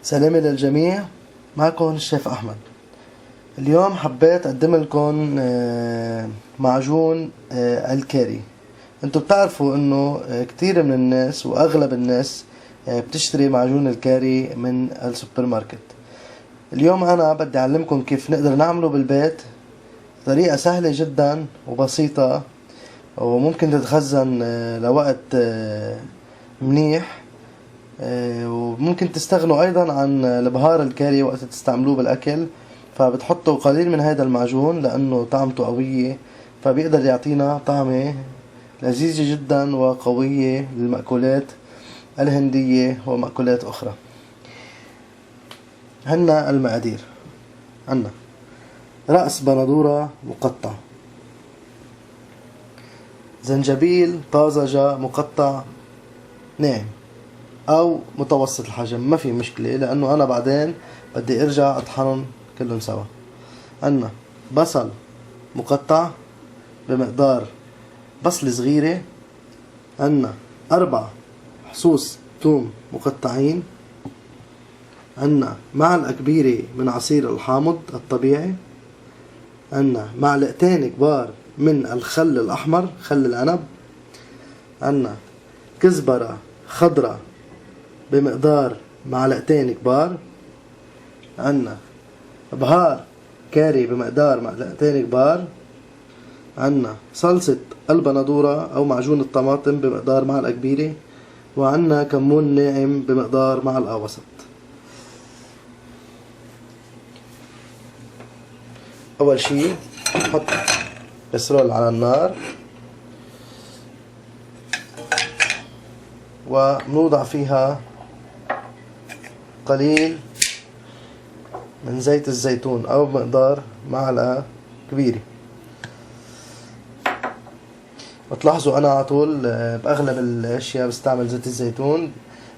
سلامي للجميع. معكم الشيف أحمد. اليوم حبيت أقدم لكم معجون الكاري. انتوا بتعرفوا انه كتير من الناس واغلب الناس بتشتري معجون الكاري من السوبر ماركت. اليوم انا بدي اعلمكم كيف نقدر نعمله بالبيت، طريقة سهلة جدا وبسيطة، وممكن تتخزن لوقت منيح. وممكن تستغنوا ايضا عن البهار الكاري وقت تستعملوه بالاكل، فبتحطوا قليل من هذا المعجون لانه طعمته قوية، فبيقدر يعطينا طعمة لذيذة جدا وقوية للمأكولات الهندية ومأكولات اخرى. هنا المقادير: عنا رأس بندورة مقطع، زنجبيل طازجة مقطع ناعم او متوسط الحجم، ما في مشكلة لانه انا بعدين بدي ارجع اطحنهم كلهم سوا. عنا بصل مقطع بمقدار بصلة صغيرة، عنا 4 حصوص ثوم مقطعين، عنا معلقة كبيرة من عصير الحامض الطبيعي، عنا معلقتين كبار من الخل الأحمر خل العنب، عنا كزبرة خضراء بمقدار معلقتين كبار، عنا بهار كاري بمقدار معلقتين كبار، عنا صلصة البندورة أو معجون الطماطم بمقدار معلقة كبيرة، وعنا كمون ناعم بمقدار معلقة وسط. أول شي نحط كسرول على النار ونوضع فيها قليل من زيت الزيتون أو بمقدار معلقة كبيرة. وتلاحظوا أنا على طول بأغلب الأشياء بستعمل زيت الزيتون.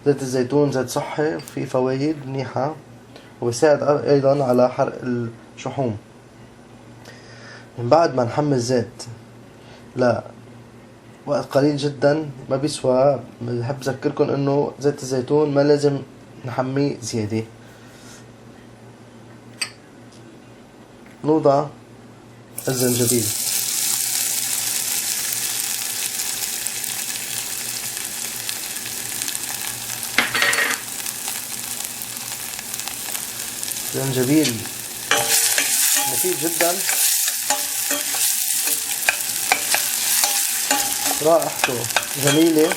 زيت الزيتون زيت صحي وفيه فوايد منيحة، وبيساعد أيضا على حرق الشحوم. من بعد ما نحمي الزيت لا وقت قليل جدا ما بيسوى، بحب أذكركم إنه زيت الزيتون ما لازم نحميه زيادة. نوضع الزنجبيل، الزنجبيل مفيد جدا، رائحته جميلة،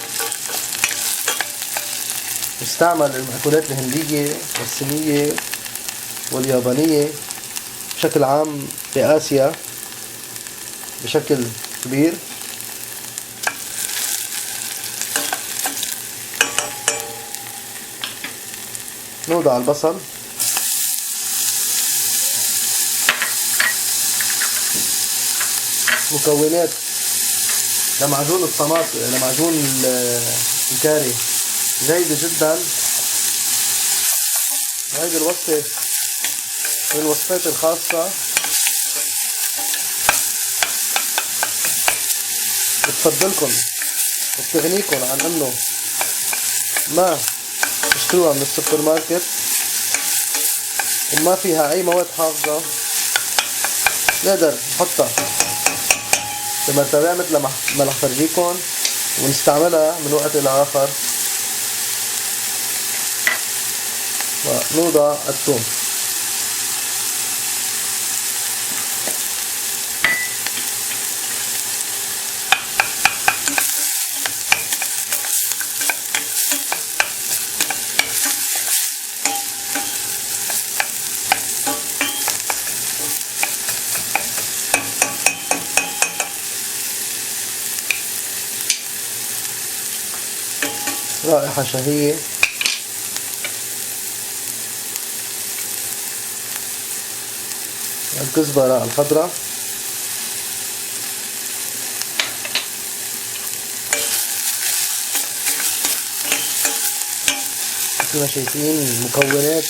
يستعمل المأكولات الهندية والصينية واليابانية بشكل عام بآسيا بشكل كبير. نوضع البصل، مكونات لمعجون الطماطم لمعجون الكاري جيدة جدا. هذه الوصفة من الوصفات الخاصة بتفضلكم وبتغنيكم عن انه ما تشتروها من السوبر ماركت وما فيها اي مواد حافظة. نقدر نحطها بمرتبة مثل ما رح فرجيكم ونستعملها من وقت الى اخر. ونوضع الثوم، رائحة شهية. الكزبرة الخضراء، مثل ما شايفين مكونات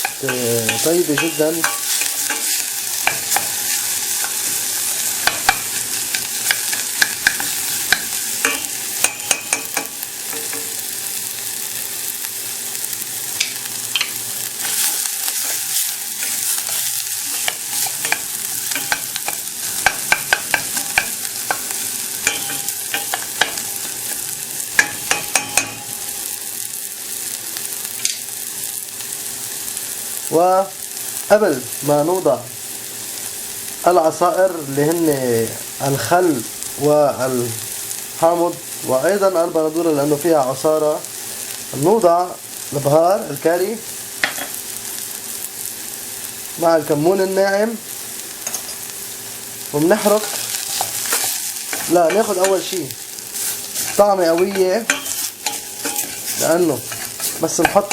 طيبة جدا. وقبل ما نوضع العصائر اللي هن الخل والحامض وايضا البندورة لانه فيها عصارة، نوضع البهار الكاري مع الكمون الناعم وبنحرق. لا، ناخد اول شي طعمة قوية لانه بس نحط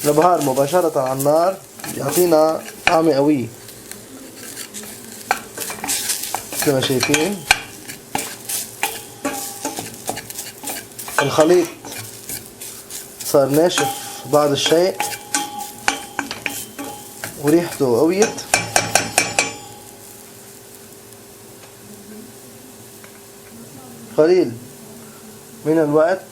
البهار مباشرة على النار يعطينا طعمة قوية. مثل ما شايفين الخليط صار ناشف بعض الشيء وريحته قويت. قليل من الوقت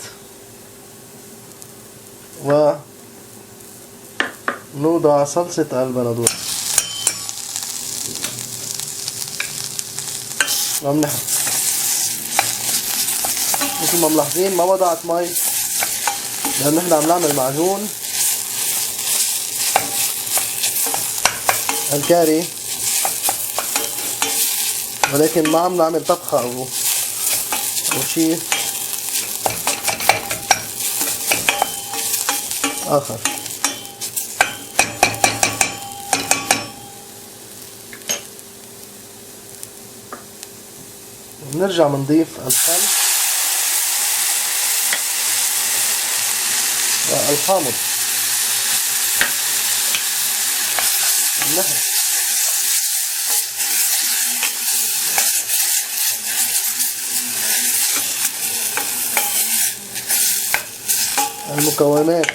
ونوضع صلصة البندورة ومنحط. مثل ما ملاحظين ما وضعت مي لأن نحن عم نعمل معجون الكاري، ولكن ما عم نعمل طبخة أو شي آخر. بنرجع بنضيف الخل والحامض النحل المكونات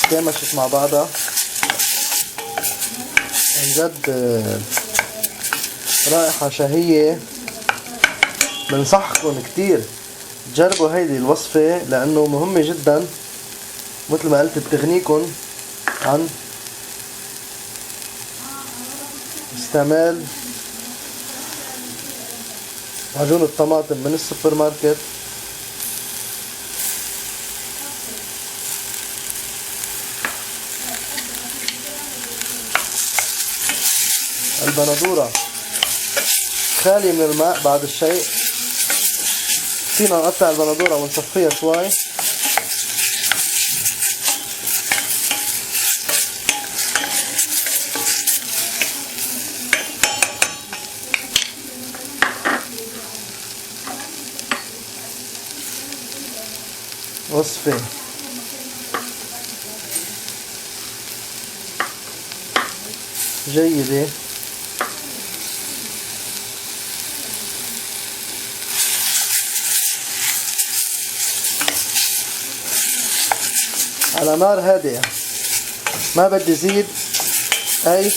تمشت مع بعضها. عن جد رائحة شهية. بنصحكم كتير تجربوا هيدي الوصفة لأنه مهمة جدا، مثل ما قلت بتغنيكم عن استعمال معجون الطماطم من السوبر ماركت. البندورة خالية من الماء بعد الشيء، فينا نقطع البندورة ونصفيها شوي. وصفة جيدة على نار هادئة. ما بدي زيد أي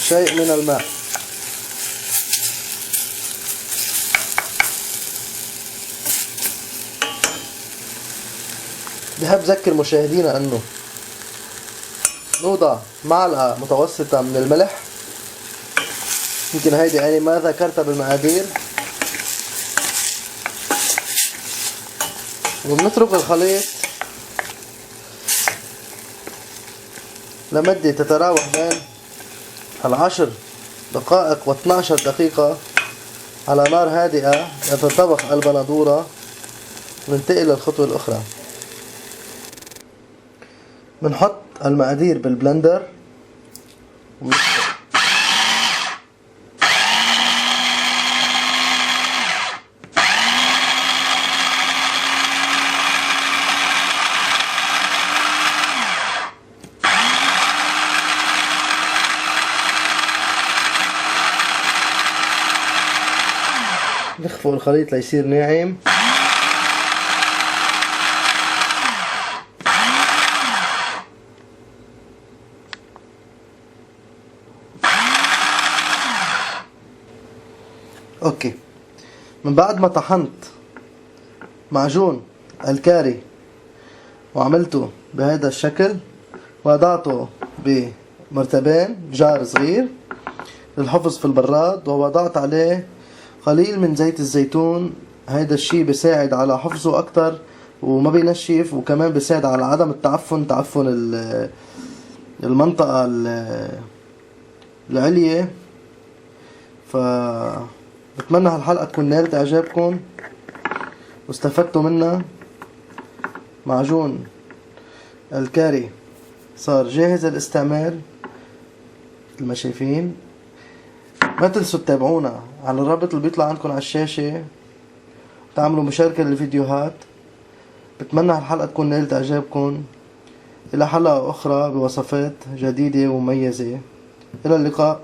شيء من الماء. بحب أذكر مشاهدينا أنه نوضع معلقة متوسطة من الملح، يمكن هيدي يعني ما ذكرتها بالمقادير، وبنترك الخليط لمدة تتراوح بين 10 دقائق و12 دقيقة على نار هادئة يتطبخ البندورة. ننتقل للخطوة الأخرى. بنحط المقادير بالبلندر نخفق الخليط ليصير ناعم. اوكي، من بعد ما طحنت معجون الكاري وعملته بهذا الشكل، وضعته بمرتبين جار صغير للحفظ في البراد، ووضعت عليه قليل من زيت الزيتون هيدا الشي بيساعد على حفظه اكتر وما بينشف، وكمان بيساعد على عدم تعفن المنطقة العليا. ف بتمنى هالحلقة تكون نالت اعجابكم واستفدتوا منها. معجون الكاري صار جاهز للاستعمال مثل ما شايفين. ما تنسوا تتابعونا على الرابط اللي بيطلع عندكم على الشاشة، تعملوا مشاركة للفيديوهات. بتمنى هالحلقة تكون نالت اعجابكم. الى حلقة اخرى بوصفات جديدة ومميزة. الى اللقاء.